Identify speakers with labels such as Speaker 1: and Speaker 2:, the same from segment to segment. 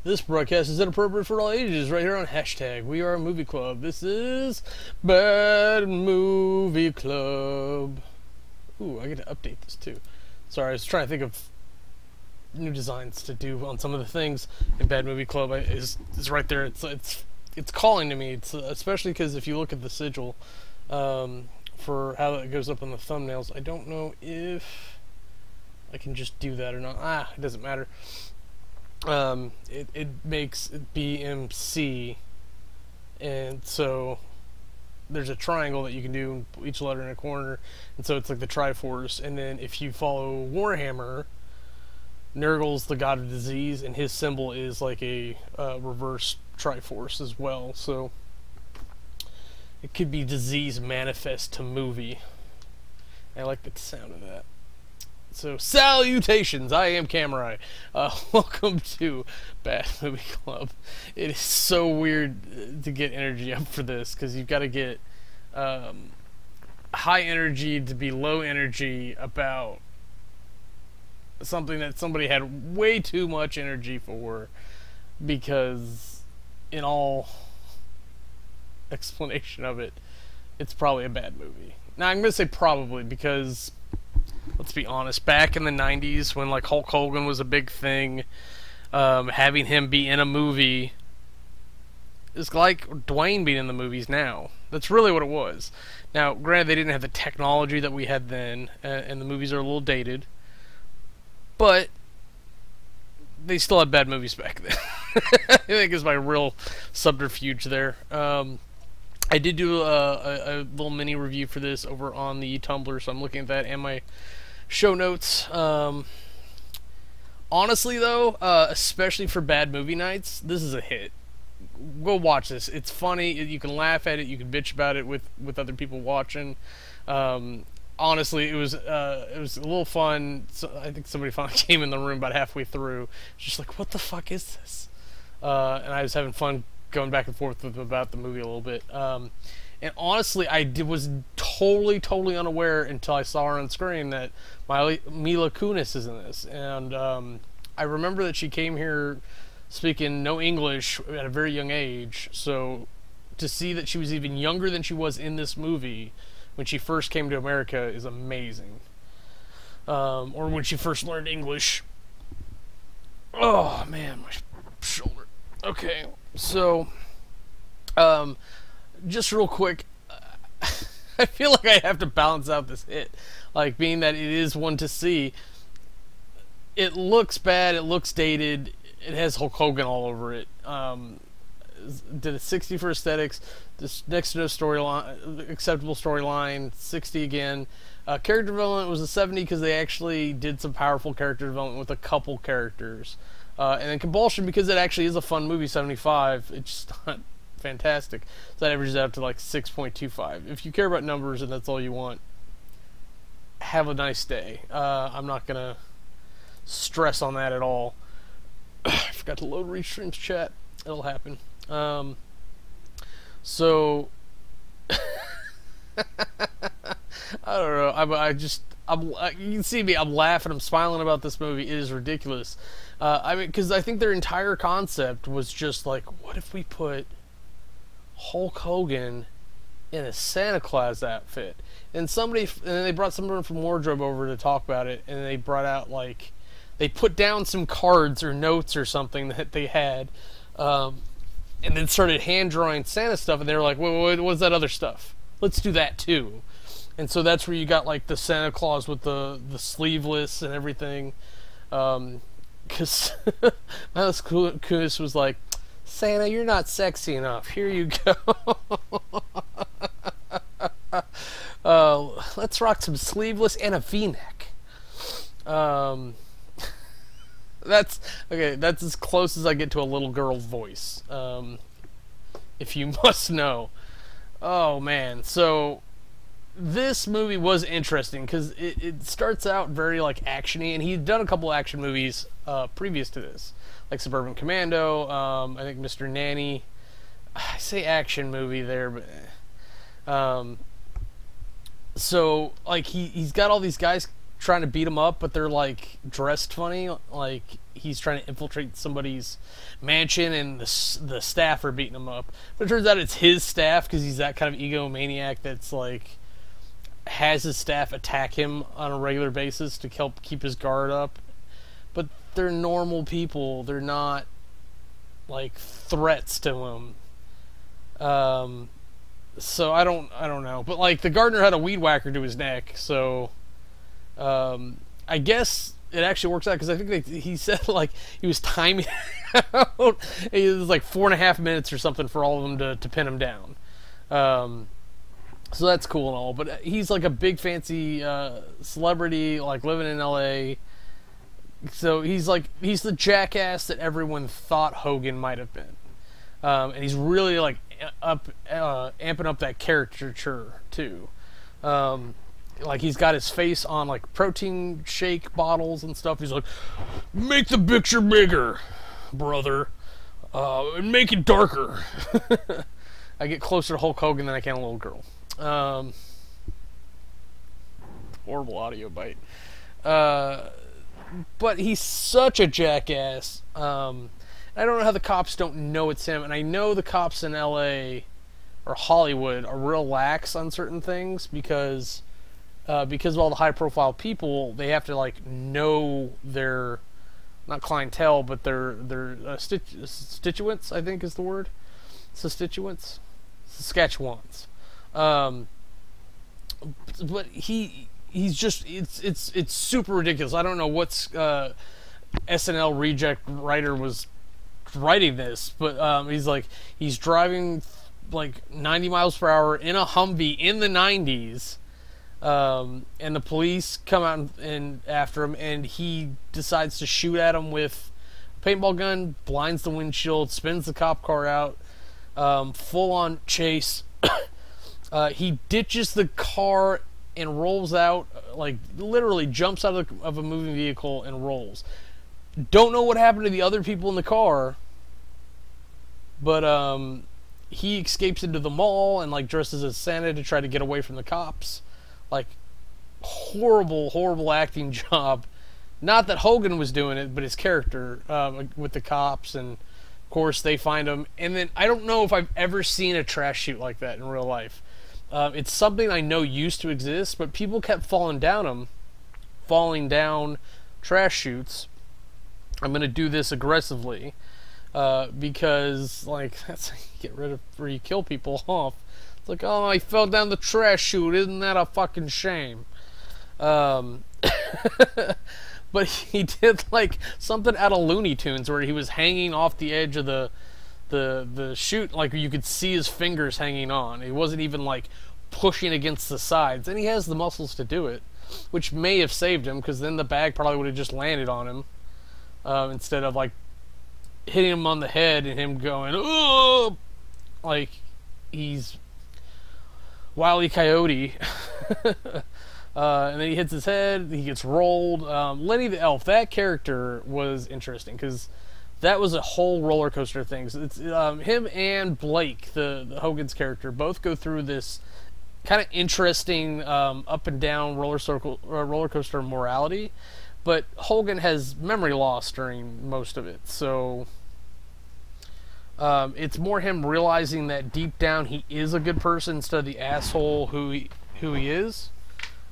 Speaker 1: This broadcast is inappropriate for all ages, right here on hashtag WeAreMovieClub. This is Bad Movie Club. Ooh, I get to update this too. Sorry, I was trying to think of new designs to do on some of the things in Bad Movie Club. Is right there. It's calling to me. It's especially because if you look at the sigil for how it goes up on the thumbnails, I don't know if I can just do that or not. It doesn't matter. It makes BMC, and so there's a triangle that you can do, each letter in a corner, and so it's like the Triforce. And then if you follow Warhammer, Nurgle's the god of disease, and his symbol is like a reverse Triforce as well. So it could be disease manifest to movie. I like the sound of that. So, salutations! I am Camerai. Welcome to Bad Movie Club. It is so weird to get energy up for this, because you've got to get high energy to be low energy about something that somebody had way too much energy for, because in all explanation of it, it's probably a bad movie. Now, I'm going to say probably, because let's be honest, back in the 90s when like Hulk Hogan was a big thing, having him be in a movie is like Dwayne being in the movies now. That's really what it was. Now, granted, they didn't have the technology that we had then, and the movies are a little dated, but they still had bad movies back then. I think is my real subterfuge there. I did do a little mini review for this over on the Tumblr, so I'm looking at that and my show notes. Honestly, though, especially for bad movie nights, this is a hit. Go watch this. It's funny. You can laugh at it. You can bitch about it with other people watching. Honestly, it was a little fun. So I think somebody finally came in the room about halfway through, just like, what the fuck is this? And I was having fun going back and forth with them about the movie a little bit. And honestly, was totally unaware until I saw her on screen that Mila Kunis is in this. And I remember that she came here speaking no English at a very young age. So to see that she was even younger than she was in this movie when she first came to America is amazing. Or when she first learned English. Oh man, my shoulder. Okay, so just real quick, I feel like I have to balance out this hit, like being that it is one to see. It looks bad, it looks dated, it has Hulk Hogan all over it. Did a 60 for aesthetics, this next to no storyline, acceptable storyline, 60 again. Character development was a 70 because they actually did some powerful character development with a couple characters. And then Compulsion, because it actually is a fun movie, 75. It's just not fantastic. So that averages out to like 6.25. If you care about numbers and that's all you want, have a nice day. I'm not going to stress on that at all. I forgot to load Restreams chat. It'll happen. So I don't know. You can see me. I'm laughing. I'm smiling about this movie. It is ridiculous. I mean, because I think their entire concept was just like, what if we put Hulk Hogan in a Santa Claus outfit? And then they brought someone from wardrobe over to talk about it, and they brought out like, they put down some cards or notes or something that they had, and then started hand drawing Santa stuff, and they were like, what's that other stuff? Let's do that too. And so that's where you got like the Santa Claus with the sleeveless and everything. Because Miles Kunis was like, Santa, you're not sexy enough. Here you go. Let's rock some sleeveless and a V-neck. That's as close as I get to a little girl voice. If you must know. Oh man, so this movie was interesting because it starts out very like actiony, and he'd done a couple action movies previous to this, like Suburban Commando, I think Mr. Nanny. I say action movie there, but so like he's got all these guys trying to beat him up, but they're like dressed funny, like he's trying to infiltrate somebody's mansion and the staff are beating him up. But it turns out it's his staff because he's that kind of egomaniac that's like has his staff attack him on a regular basis to help keep his guard up. But they're normal people. They're not like threats to him. So I don't know. But like the gardener had a weed whacker to his neck, so I guess it actually works out because I think he said like he was timing out. It was like 4.5 minutes or something for all of them to pin him down. So that's cool and all, but he's like a big fancy celebrity, like living in LA. So he's the jackass that everyone thought Hogan might have been, and he's really like amping up that caricature too. Like he's got his face on like protein shake bottles and stuff. He's like, make the picture bigger, brother, and make it darker. I get closer to Hulk Hogan than I can a little girl. Horrible audio bite. But he's such a jackass. I don't know how the cops don't know it's him, and I know the cops in LA or Hollywood are real lax on certain things because of all the high-profile people. They have to like know their not clientele, but their constituents. I think is the word. Constituents, Saskatchewans. But he's just it's super ridiculous. I don't know what's SNL reject writer was writing this, but he's driving like 90 miles per hour in a Humvee in the 90s, and the police come out and after him, and he decides to shoot at him with a paintball gun, blinds the windshield, spins the cop car out, full on chase. He ditches the car and rolls out, like literally jumps out of a moving vehicle and rolls. Don't know what happened to the other people in the car, but he escapes into the mall and like dresses as Santa to try to get away from the cops. Like horrible acting job. Not that Hogan was doing it, but his character with the cops, and of course they find him. And then I don't know if I've ever seen a trash shoot like that in real life. It's something I know used to exist, but people kept falling down trash chutes. I'm gonna do this aggressively because like that's how you get rid of where you kill people off. It's like, oh, I fell down the trash chute. Isn't that a fucking shame? But he did like something out of Looney Tunes where he was hanging off the edge of the chute, like you could see his fingers hanging on. He wasn't even like pushing against the sides, and he has the muscles to do it, which may have saved him because then the bag probably would have just landed on him instead of like hitting him on the head and him going, oh, like he's Wile E. Coyote. And then he hits his head, he gets rolled. Lenny the Elf, that character was interesting because that was a whole roller coaster of things. It's him and Blake, the Hogan's character, both go through this kind of interesting up and down roller coaster morality, but Hogan has memory loss during most of it, so it's more him realizing that deep down he is a good person instead of the asshole who he is,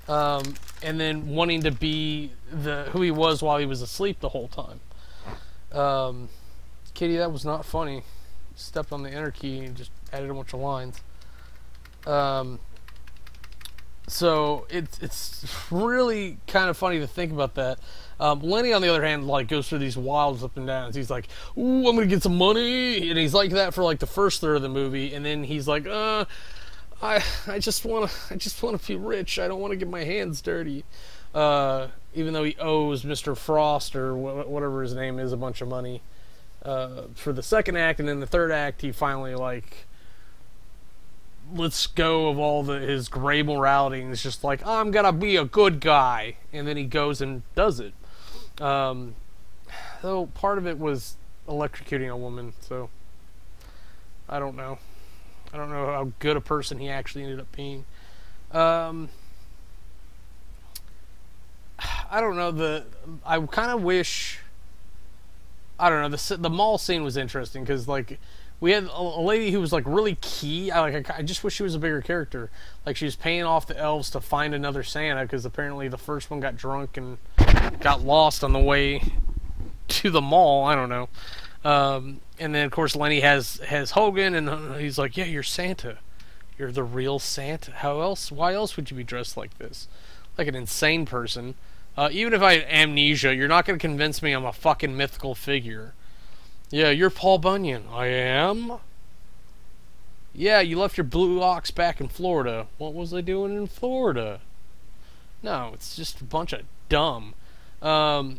Speaker 1: and then wanting to be who he was while he was asleep the whole time. Katie, that was not funny. Stepped on the enter key and just added a bunch of lines. So it's really kind of funny to think about that. Lenny, on the other hand, like goes through these wild up and downs. He's like, "Ooh, I'm gonna get some money," and he's like that for like the first third of the movie, and then he's like, I just wanna be rich. I don't want to get my hands dirty." Even though he owes Mr. Frost or whatever his name is a bunch of money for the second act, and then the third act he finally like lets go of all his gray morality and it's just like, I'm gonna be a good guy, and then he goes and does it. Though part of it was electrocuting a woman, so I don't know how good a person he actually ended up being. I don't know, I kind of wish, I don't know, the mall scene was interesting because like we had a lady who was like really key. I just wish she was a bigger character. Like she was paying off the elves to find another Santa because apparently the first one got drunk and got lost on the way to the mall. I don't know. And then of course Lenny has Hogan, and he's like, "Yeah, you're Santa. You're the real Santa. How else? Why else would you be dressed like this? Like an insane person. Even if I had amnesia, you're not going to convince me I'm a fucking mythical figure. Yeah, you're Paul Bunyan. I am? Yeah, you left your blue ox back in Florida. What was I doing in Florida? No, it's just a bunch of dumb. But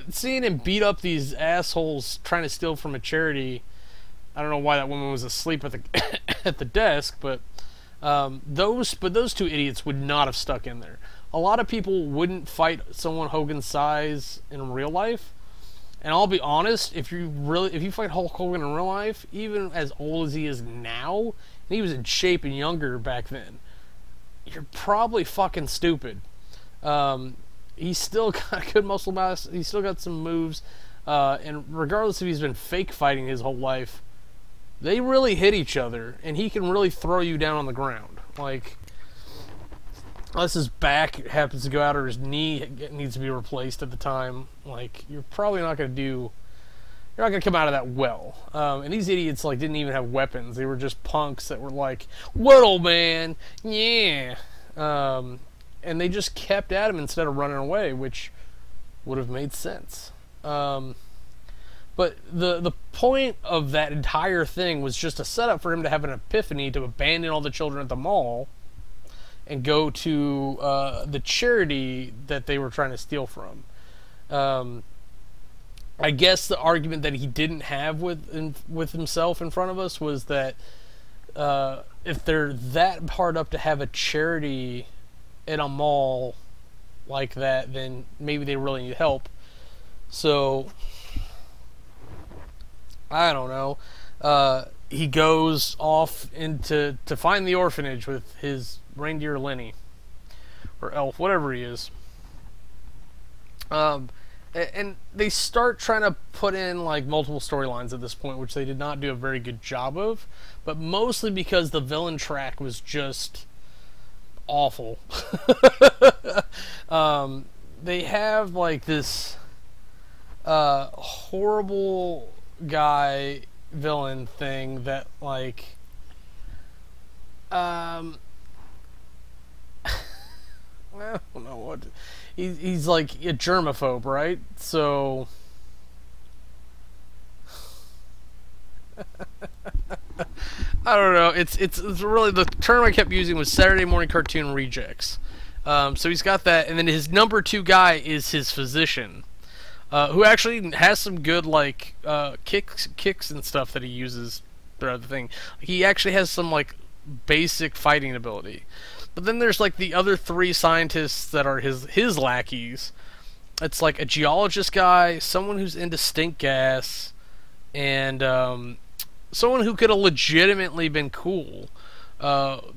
Speaker 1: seeing him beat up these assholes trying to steal from a charity, I don't know why that woman was asleep at the at the desk, but those two idiots would not have stuck in there. A lot of people wouldn't fight someone Hogan's size in real life. And I'll be honest, if you fight Hulk Hogan in real life, even as old as he is now, and he was in shape and younger back then, you're probably fucking stupid. He's still got good muscle mass. He's still got some moves. And regardless if he's been fake fighting his whole life, they really hit each other, and he can really throw you down on the ground. Like, unless his back happens to go out or his knee needs to be replaced at the time, like, you're probably not going to do... You're not going to come out of that well. And these idiots, like, didn't even have weapons. They were just punks that were like, "What, old man? Yeah." And they just kept at him instead of running away, which would have made sense. But the point of that entire thing was just a setup for him to have an epiphany to abandon all the children at the mall and go to the charity that they were trying to steal from. I guess the argument that he didn't have with himself in front of us was that if they're that hard up to have a charity in a mall like that, then maybe they really need help. So I don't know. He goes off to find the orphanage with his reindeer Lenny, or elf, whatever he is. And they start trying to put in like multiple storylines at this point, which they did not do a very good job of, but mostly because the villain track was just awful. They have like this horrible guy villain thing that like I don't know what he's like a germaphobe, right? So I don't know. It's really, the term I kept using was Saturday morning cartoon rejects. So he's got that, and then his number 2 guy is his physician, who actually has some good like kicks and stuff that he uses throughout the thing. He actually has some like basic fighting ability. But then there's like the other 3 scientists that are his lackeys. It's like a geologist guy, someone who's into stink gas, and someone who could have legitimately been cool.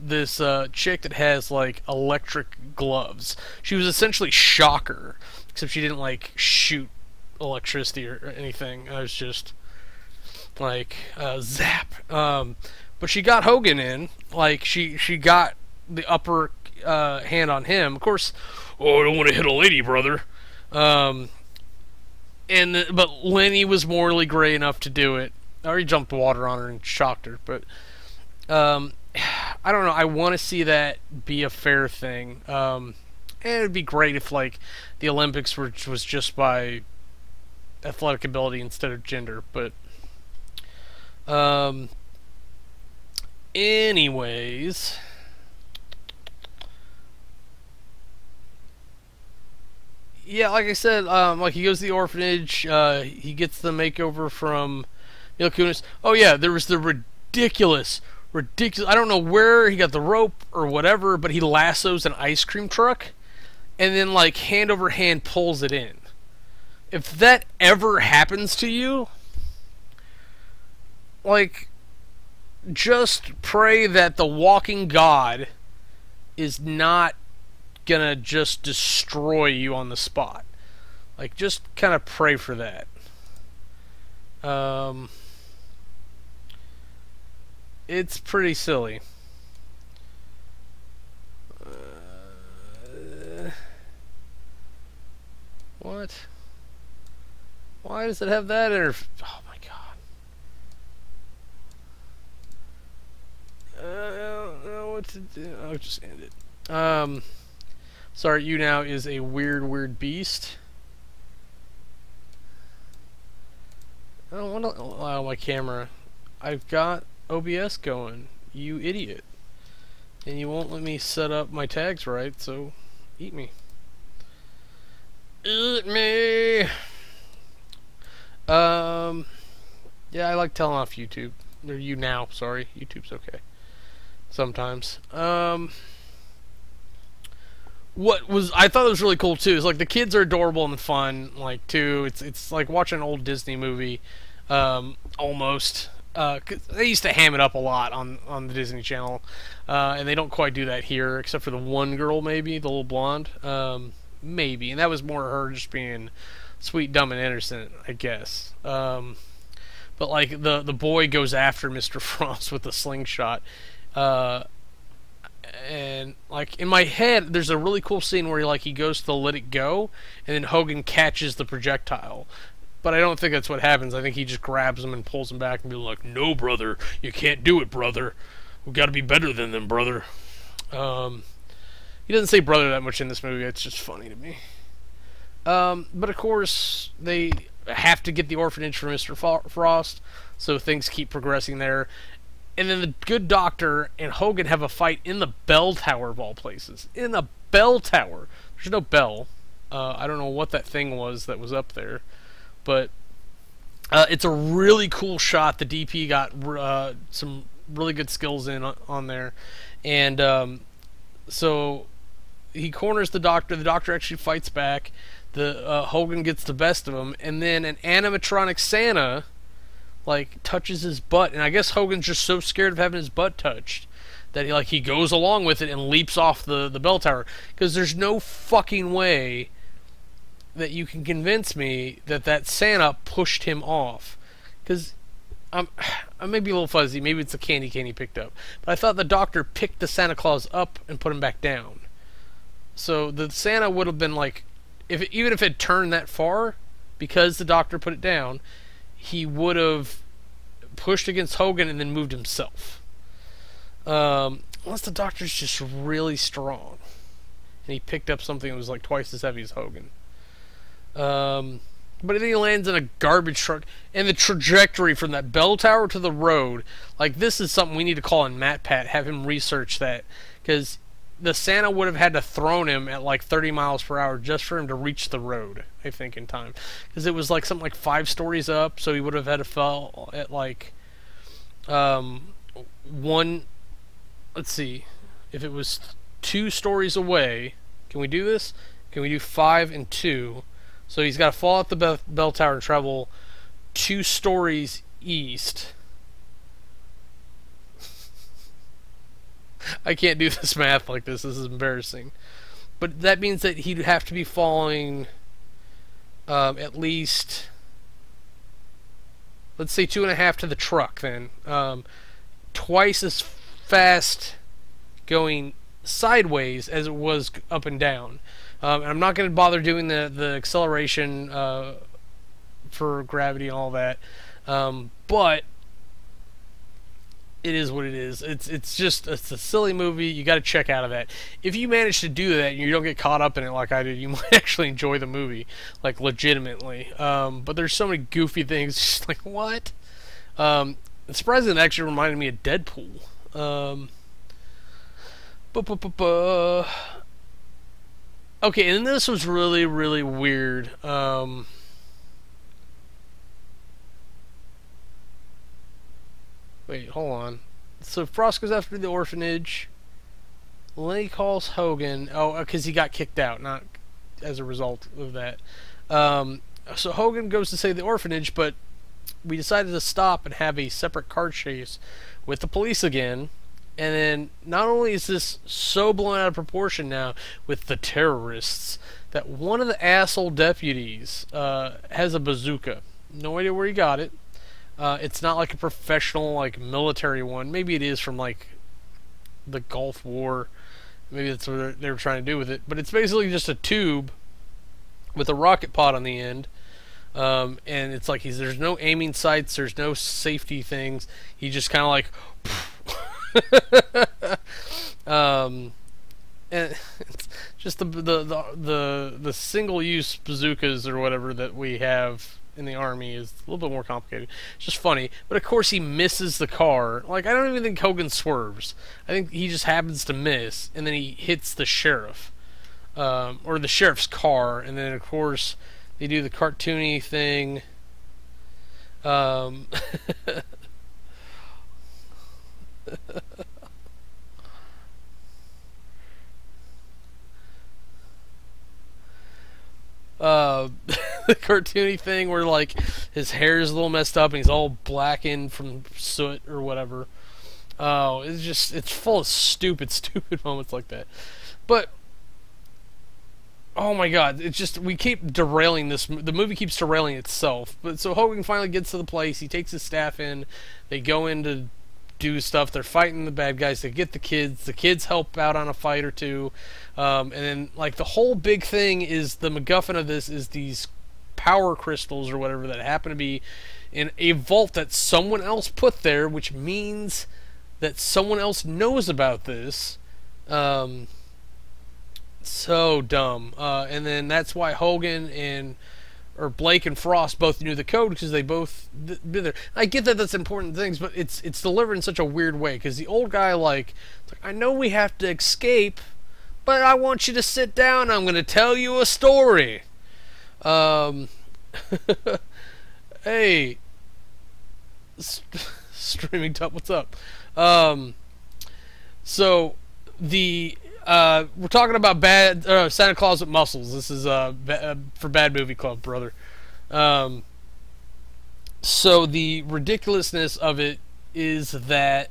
Speaker 1: This chick that has like electric gloves. She was essentially Shocker, except she didn't like shoot electricity or anything. It was just like zap. But she got Hogan in. Like she got the upper hand on him. Of course, oh, I don't want to hit a lady, brother. But Lenny was morally gray enough to do it. Or he jumped water on her and shocked her. But I don't know. I want to see that be a fair thing. And it'd be great if like the Olympics was just by athletic ability instead of gender. But anyways. Yeah, like I said, like he goes to the orphanage, he gets the makeover from Mila Kunis. Oh yeah, there was the ridiculous, I don't know where he got the rope or whatever, but he lassos an ice cream truck, and then like hand over hand pulls it in. If that ever happens to you, like, just pray that the walking God is not gonna just destroy you on the spot. Like, just kind of pray for that. It's pretty silly. What? Why does it have that Oh my god. I don't know what to do. I'll just end it. Sorry, you now is a weird beast. I don't want to allow my camera. I've got OBS going, you idiot. And you won't let me set up my tags right, so eat me. Eat me! Yeah, I like telling off YouTube. Or you now, sorry. YouTube's okay. Sometimes. What was I thought it was really cool too is like the kids are adorable and fun, like too. It's like watching an old Disney movie, almost. 'Cause they used to ham it up a lot on the Disney Channel, and they don't quite do that here, except for the one girl maybe, the little blonde, maybe, and that was more her just being sweet, dumb, and innocent, I guess. But like the boy goes after Mr. Frost with the slingshot. And like in my head there's a really cool scene where he goes to let it go and then Hogan catches the projectile, but I don't think that's what happens. I think he just grabs him and pulls him back and be like, no brother, you can't do it, brother, we gotta be better than them, brother. He doesn't say brother that much in this movie. It's just funny to me. But of course they have to get the orphanage for Mr. Frost, so things keep progressing there. And then the good doctor and Hogan have a fight in the bell tower of all places. In the bell tower. There's no bell. I don't know what that thing was that was up there. But it's a really cool shot. The DP got some really good skills in on there. And so he corners the doctor. The doctor actually fights back. Hogan gets the best of him. And then an animatronic Santa touches his butt, and I guess Hogan's just so scared of having his butt touched that he goes along with it and leaps off the bell tower, because there's no fucking way that you can convince me that Santa pushed him off, because I may be a little fuzzy, maybe it's the candy cane he picked up, but I thought the doctor picked the Santa Claus up and put him back down. So the Santa would have been even if it turned that far, because the doctor put it down, he would have pushed against Hogan and then moved himself. Unless the doctor's just really strong. And he picked up something that was twice as heavy as Hogan. But then he lands in a garbage truck. And the trajectory from that bell tower to the road, this is something we need to call in Matt Pat, have him research that. Because the Santa would have had to thrown him at 30 miles per hour just for him to reach the road, I think, in time. Because it was something 5 stories up, so he would have had to fall at one. Let's see, if it was 2 stories away. Can we do this? Can we do 5 and 2? So he's got to fall out the bell tower and travel 2 stories east. I can't do this math like this. This is embarrassing. But that means that he'd have to be falling at least, let's say 2.5 to the truck then. Twice as fast going sideways as it was up and down. And I'm not going to bother doing the acceleration for gravity and all that. But it is what it is. It's a silly movie. You got to check out of that. If you manage to do that and you don't get caught up in it like I did, you might actually enjoy the movie, legitimately. But there's so many goofy things, just what? It's surprising it actually reminded me of Deadpool. Okay, and this was really, really weird. Wait, hold on. So Frost goes after the orphanage. Lenny calls Hogan. Oh, because he got kicked out, not as a result of that. So Hogan goes to save the orphanage, but we decided to stop and have a separate car chase with the police again. And then not only is this so blown out of proportion now with the terrorists, that one of the asshole deputies has a bazooka. No idea where he got it. It's not like a professional, like, military one. Maybe it is from, like, the Gulf War. Maybe that's what they were trying to do with it. But it's basically just a tube with a rocket pod on the end. And it's like there's no aiming sights, there's no safety things. He just kind of like... and it's just the single-use bazookas or whatever that we have in the army is a little bit more complicated. It's just funny, but of course he misses the car. Like, I don't even think Hogan swerves. I think he just happens to miss, and then he hits the sheriff, or the sheriff's car, and then of course they do the cartoony thing. The cartoony thing where, like, his hair is a little messed up and he's all blackened from soot or whatever. Oh, it's full of stupid moments like that. But oh my god, it's just, we keep derailing this. The movie keeps derailing itself. But so Hogan finally gets to the place. He takes his staff in. They go in to do stuff. They're fighting the bad guys. They get the kids. The kids help out on a fight or two. And then, like, the whole big thing is, the MacGuffin of this is these power crystals or whatever that happen to be in a vault that someone else put there, which means that someone else knows about this. So dumb. And then that's why Hogan or Blake and Frost both knew the code, because they both been there. I get that that's important things, but it's delivered in such a weird way, because the old guy, like, I know we have to escape, but I want you to sit down. I'm going to tell you a story. Hey, Streaming Tub, what's up? So we're talking about Santa Claus with muscles. This is for Bad Movie Club, brother. So the ridiculousness of it is that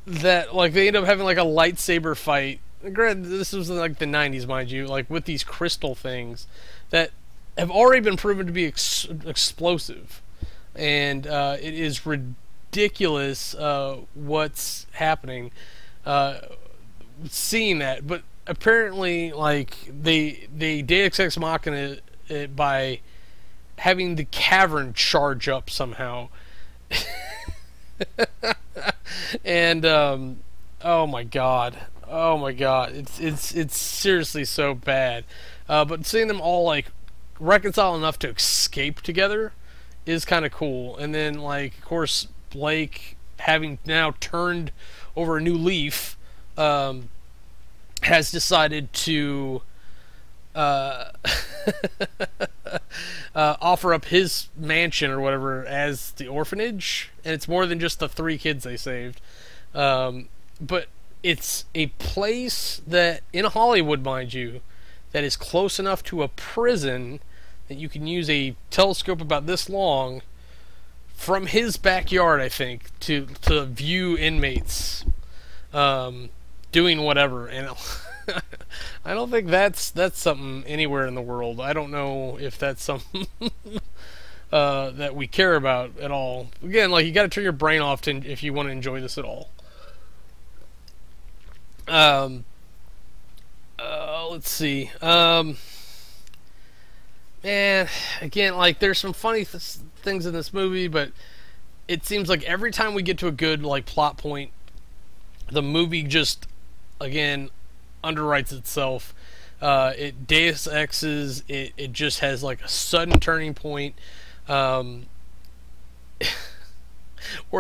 Speaker 1: that, like, they end up having, like, a lightsaber fight. Granted, this was in, like, the 90s, mind you, like, with these crystal things that have already been proven to be explosive, and it is ridiculous what's happening seeing that. But apparently, like, they Deus Ex Machina it by having the cavern charge up somehow. And oh my god, it's seriously so bad. But seeing them all, like, reconcile enough to escape together is kind of cool. And then, like, of course, Blake, having now turned over a new leaf, has decided to offer up his mansion or whatever as the orphanage, and it's more than just the 3 kids they saved. But it's a place that, in Hollywood, mind you, that is close enough to a prison that you can use a telescope about this long from his backyard, I think, to view inmates doing whatever. And I don't think that's something anywhere in the world. I don't know if that's something that we care about at all. Again, like, you got to turn your brain off if you want to enjoy this at all. Let's see. Man, again, like, there's some funny things in this movie, but it seems like every time we get to a good, like, plot point, the movie just, again, underwrites itself. It Deus Exes. It just has, like, a sudden turning point, where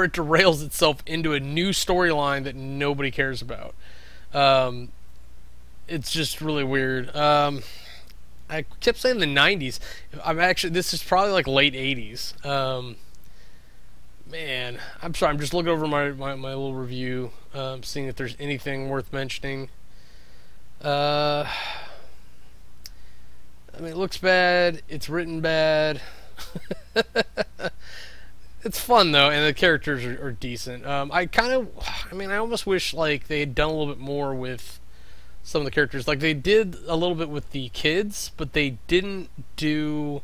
Speaker 1: it derails itself into a new storyline that nobody cares about. It's just really weird. I kept saying the 90s. This is probably, like, late 80s. Man, I'm sorry, I'm just looking over my little review, seeing if there's anything worth mentioning. I mean, it looks bad, it's written bad. It's fun though, and the characters are decent. I almost wish like they had done a little bit more with some of the characters. Like they did a little bit with the kids, but they didn't do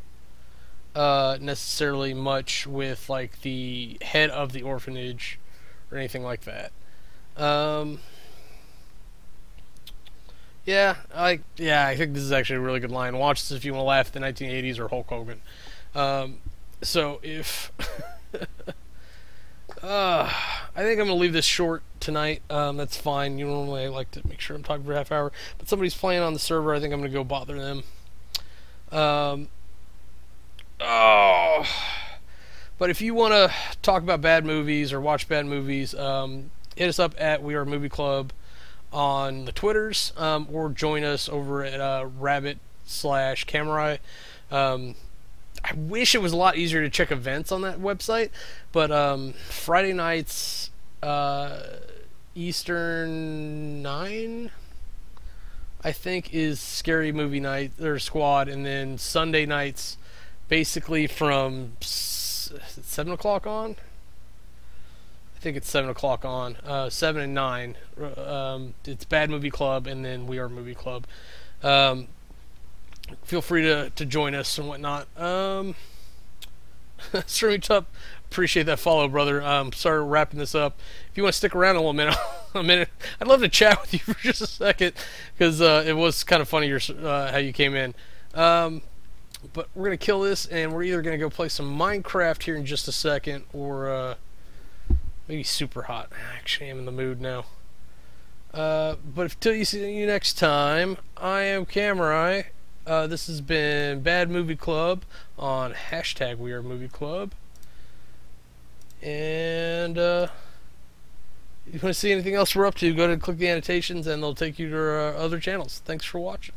Speaker 1: necessarily much with like the head of the orphanage or anything like that. Um, I think this is actually a really good line. Watch this if you want to laugh at the 1980s or Hulk Hogan. So if I think I'm gonna leave this short tonight. That's fine. Normally I like to make sure I'm talking for a half hour, but somebody's playing on the server. I think I'm gonna go bother them. Um, oh, but if you want to talk about bad movies or watch bad movies, hit us up at We Are Movie Club on the Twitters, or join us over at Rabbit/Camerai. I wish it was a lot easier to check events on that website, but Friday nights, Eastern 9, I think, is Scary Movie Night or Squad, and then Sunday nights, basically from 7 o'clock on. I think it's 7 o'clock on. 7 and 9. It's Bad Movie Club, and then We Are Movie Club. Feel free to join us and whatnot. Streaming Tup, appreciate that follow, brother. Sorry wrapping this up. If you want to stick around a little minute, I'd love to chat with you for just a second, because it was kind of funny how you came in. But we're gonna kill this, and we're either gonna go play some Minecraft here in just a second, or maybe Super Hot. I actually am in the mood now. But until you see you next time, I am Camerai. This has been Bad Movie Club on #WeAreMovieClub. And if you want to see anything else we're up to, go ahead and click the annotations and they'll take you to our other channels. Thanks for watching.